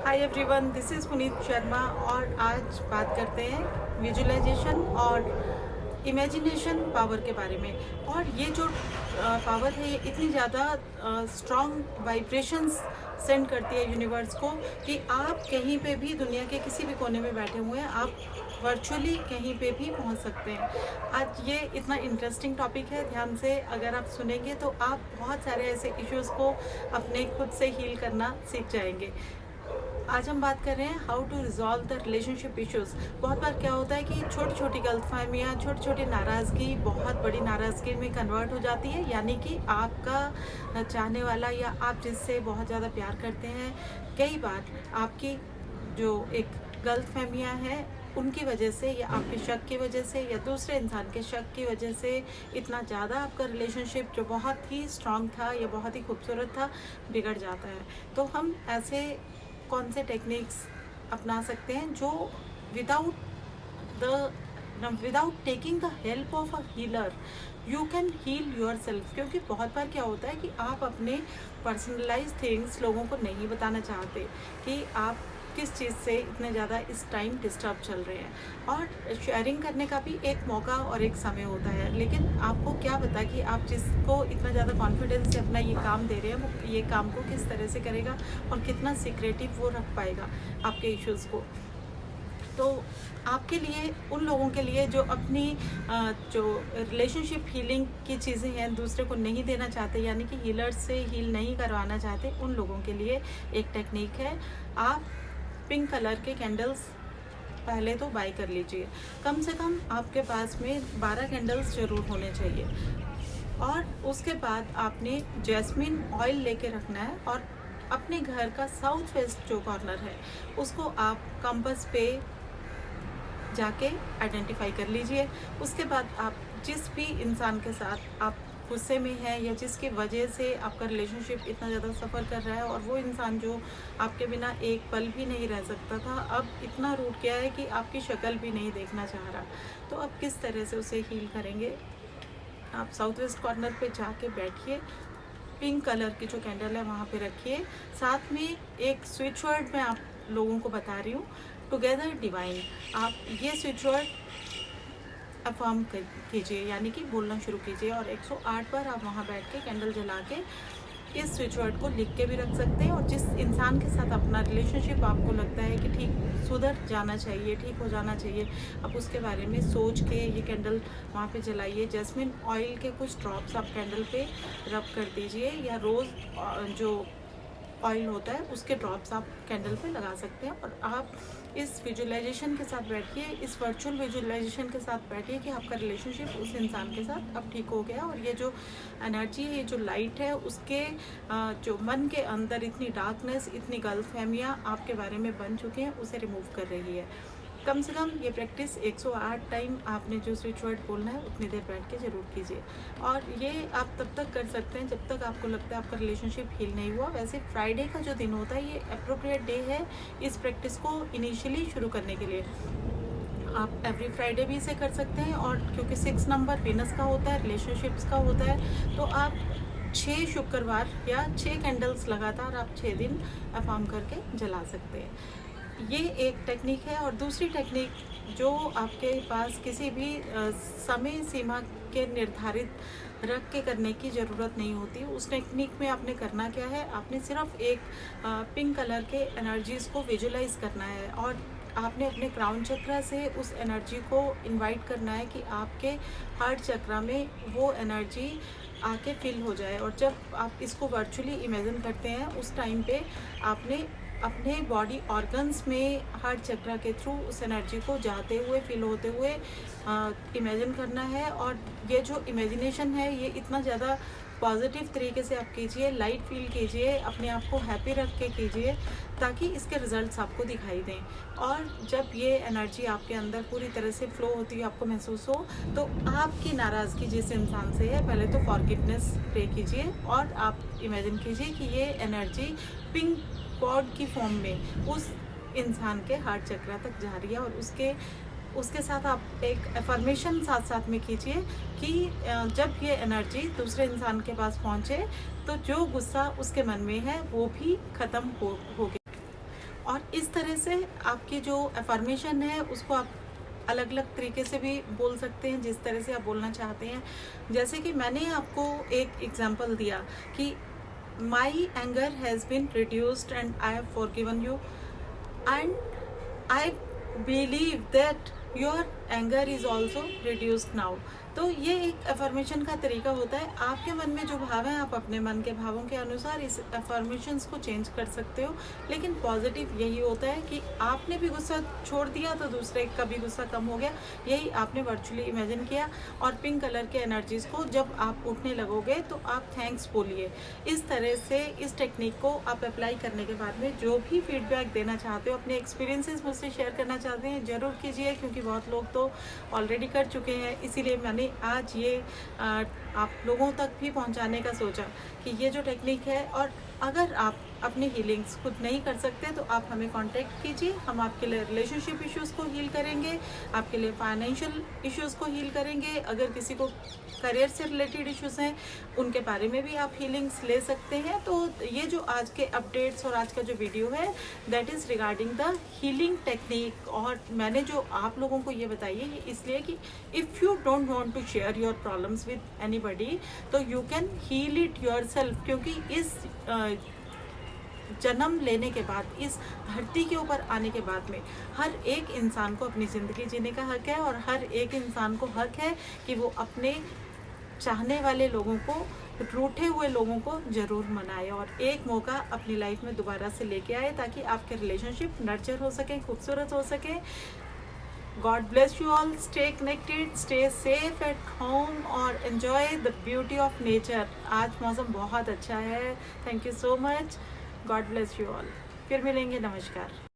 Hi everyone, this is Puneet Sharma और आज बात करते हैं विजुअलाइजेशन और इमेजिनेशन पावर के बारे में। और ये जो पावर है ये इतनी ज़्यादा स्ट्रॉन्ग वाइब्रेशंस सेंड करती है यूनिवर्स को कि आप कहीं पे भी दुनिया के किसी भी कोने में बैठे हुए हैं, आप वर्चुअली कहीं पे भी पहुंच सकते हैं। आज ये इतना इंटरेस्टिंग टॉपिक है, ध्यान से अगर आप सुनेंगे तो आप बहुत सारे ऐसे इश्यूज़ को अपने खुद से हील करना सीख जाएंगे। आज हम बात कर रहे हैं how to resolve the relationship issues. बहुत बार क्या होता है कि छोटी छोटी गलतफहमियाँ, छोटी छोटी नाराज़गी बहुत बड़ी नाराज़गी में कन्वर्ट हो जाती है। यानी कि आपका चाहने वाला या आप जिससे बहुत ज़्यादा प्यार करते हैं, कई बार आपकी जो एक गलतफहमियाँ हैं उनकी वजह से या आपके शक की वजह से या दूसरे इंसान के शक की वजह से इतना ज़्यादा आपका रिलेशनशिप जो बहुत ही स्ट्रांग था या बहुत ही खूबसूरत था बिगड़ जाता है। तो हम ऐसे कौन से टेक्निक्स अपना सकते हैं जो without taking the help of a healer you can heal yourself. क्योंकि बहुत बार क्या होता है कि आप अपने पर्सनलाइज थिंग्स लोगों को नहीं बताना चाहते कि आप किस चीज़ से इतने ज़्यादा इस टाइम डिस्टर्ब चल रहे हैं। और शेयरिंग करने का भी एक मौका और एक समय होता है, लेकिन आपको क्या पता कि आप जिसको इतना ज़्यादा कॉन्फिडेंस से अपना ये काम दे रहे हैं वो ये काम को किस तरह से करेगा और कितना सीक्रेटिव वो रख पाएगा आपके इश्यूज़ को। तो आपके लिए, उन लोगों के लिए जो अपनी जो रिलेशनशिप हीलिंग की चीज़ें हैं दूसरे को नहीं देना चाहते, यानी कि हीलर्स से हील नहीं करवाना चाहते, उन लोगों के लिए एक टेक्निक है। आप पिंक कलर के कैंडल्स पहले तो बाय कर लीजिए। कम से कम आपके पास में 12 कैंडल्स ज़रूर होने चाहिए। और उसके बाद आपने जैस्मिन ऑयल लेके रखना है और अपने घर का साउथ वेस्ट जो कॉर्नर है उसको आप कंपास पे जाके आइडेंटिफाई कर लीजिए। उसके बाद आप जिस भी इंसान के साथ आप गुस्से में हैं या जिसकी वजह से आपका रिलेशनशिप इतना ज़्यादा सफ़र कर रहा है और वो इंसान जो आपके बिना एक पल भी नहीं रह सकता था, अब इतना रूठ गया है कि आपकी शक्ल भी नहीं देखना चाह रहा, तो अब किस तरह से उसे हील करेंगे। आप साउथ वेस्ट कॉर्नर पे जाके बैठिए, पिंक कलर की जो कैंडल है वहाँ पे रखिए। साथ में एक स्विच वर्ड मैं आप लोगों को बता रही हूँ, टुगेदर डिवाइन। आप ये स्विच वर्ड अफर्म कीजिए, यानी कि बोलना शुरू कीजिए और 108 बार आप वहाँ बैठ के कैंडल जला के इस स्विच वर्ड को लिख के भी रख सकते हैं। और जिस इंसान के साथ अपना रिलेशनशिप आपको लगता है कि ठीक सुधर जाना चाहिए, ठीक हो जाना चाहिए, आप उसके बारे में सोच के ये कैंडल वहाँ पे जलाइए। जैस्मिन ऑयल के कुछ ड्रॉप्स आप कैंडल पे रब कर दीजिए या रोज़ जो ऑयल होता है उसके ड्रॉप्स आप कैंडल पे लगा सकते हैं। और आप इस विजुअलाइजेशन के साथ बैठिए, इस वर्चुअल विजुअलाइजेशन के साथ बैठिए कि आपका रिलेशनशिप उस इंसान के साथ अब ठीक हो गया और ये जो एनर्जी है, ये जो लाइट है, उसके जो मन के अंदर इतनी डार्कनेस, इतनी गलतफहमियाँ आपके बारे में बन चुके हैं, उसे रिमूव कर रही है। कम से कम ये प्रैक्टिस 108 टाइम आपने जो स्विच वर्ड बोलना है उतनी देर बैठ के ज़रूर कीजिए। और ये आप तब तक कर सकते हैं जब तक आपको लगता है आपका रिलेशनशिप हील नहीं हुआ। वैसे फ्राइडे का जो दिन होता है ये अप्रोप्रिएट डे है इस प्रैक्टिस को इनिशियली शुरू करने के लिए। आप एवरी फ्राइडे भी इसे कर सकते हैं। और क्योंकि 6 नंबर वीनस का होता है, रिलेशनशिप्स का होता है, तो आप 6 शुक्रवार या 6 कैंडल्स लगातार आप 6 दिन अफर्म करके जला सकते हैं। ये एक टेक्निक है। और दूसरी टेक्निक जो आपके पास किसी भी समय सीमा के निर्धारित रख के करने की ज़रूरत नहीं होती, उस टेक्निक में आपने करना क्या है, आपने सिर्फ एक पिंक कलर के एनर्जीज़ को विजुलाइज करना है और आपने अपने क्राउन चक्रा से उस एनर्जी को इनवाइट करना है कि आपके हार्ट चक्रा में वो एनर्जी आके फिल हो जाए। और जब आप इसको वर्चुअली इमेजिन करते हैं उस टाइम पे आपने अपने बॉडी ऑर्गन्स में हार्ट चक्रा के थ्रू उस एनर्जी को जाते हुए, फील होते हुए इमेजिन करना है। और ये जो इमेजिनेशन है ये इतना ज़्यादा पॉजिटिव तरीके से आप कीजिए, लाइट फील कीजिए, अपने आप को हैप्पी रख के कीजिए ताकि इसके रिजल्ट्स आपको दिखाई दें। और जब ये एनर्जी आपके अंदर पूरी तरह से फ्लो होती है, आपको महसूस हो, तो आपकी नाराज़गी जिस इंसान से है पहले तो फॉरगिवनेस प्रे कीजिए और आप इमेजिन कीजिए कि ये एनर्जी पिंक पॉड की फॉर्म में उस इंसान के हार्ट चक्रा तक जा रही है। और उसके साथ आप एक अफर्मेशन साथ साथ में कीजिए कि जब ये एनर्जी दूसरे इंसान के पास पहुँचे तो जो गुस्सा उसके मन में है वो भी ख़त्म हो गया। और इस तरह से आपकी जो अफर्मेशन है उसको आप अलग अलग तरीके से भी बोल सकते हैं, जिस तरह से आप बोलना चाहते हैं। जैसे कि मैंने आपको एक एग्जांपल दिया कि my anger has been reduced and I have forgiven you and I believe that your anger is also reduced now. तो ये एक अफर्मेशन का तरीका होता है। आपके मन में जो भाव है आप अपने मन के भावों के अनुसार इस अफर्मेशंस को चेंज कर सकते हो, लेकिन पॉजिटिव यही होता है कि आपने भी गुस्सा छोड़ दिया तो दूसरे का भी गुस्सा कम हो गया। यही आपने वर्चुअली इमेजिन किया। और पिंक कलर के एनर्जीज को जब आप उठने लगोगे तो आप थैंक्स बोलिए। इस तरह से इस टेक्निक को आप अप्लाई करने के बाद में जो भी फीडबैक देना चाहते हो, अपने एक्सपीरियंसेस मुझसे शेयर करना चाहते हैं, ज़रूर कीजिए, क्योंकि बहुत लोग तो ऑलरेडी कर चुके हैं। इसीलिए मैंने आज ये आप लोगों तक भी पहुंचाने का सोचा कि ये जो टेक्निक है। और अगर आप अपनी हीलिंग्स खुद नहीं कर सकते तो आप हमें कांटेक्ट कीजिए। हम आपके लिए रिलेशनशिप इश्यूज़ को हील करेंगे, आपके लिए फाइनेंशियल इश्यूज़ को हील करेंगे। अगर किसी को करियर से रिलेटेड इश्यूज़ हैं उनके बारे में भी आप हीलिंग्स ले सकते हैं। तो ये जो आज के अपडेट्स और आज का जो वीडियो है that is regarding the healing technique. और मैंने जो आप लोगों को ये बताई है ये इसलिए कि if you don't want to share your problems with anybody तो you can heal it yourself. क्योंकि इस जन्म लेने के बाद, इस धरती के ऊपर आने के बाद में हर एक इंसान को अपनी ज़िंदगी जीने का हक है, और हर एक इंसान को हक है कि वो अपने चाहने वाले लोगों को, रूठे हुए लोगों को ज़रूर मनाए और एक मौका अपनी लाइफ में दोबारा से लेके आए, ताकि आपके रिलेशनशिप नर्चर हो सकें, खूबसूरत हो सकें। God bless you all. Stay connected, stay safe at home और enjoy the beauty of nature. आज मौसम बहुत अच्छा है। Thank you so much. God bless you all. फिर मिलेंगे। नमस्कार।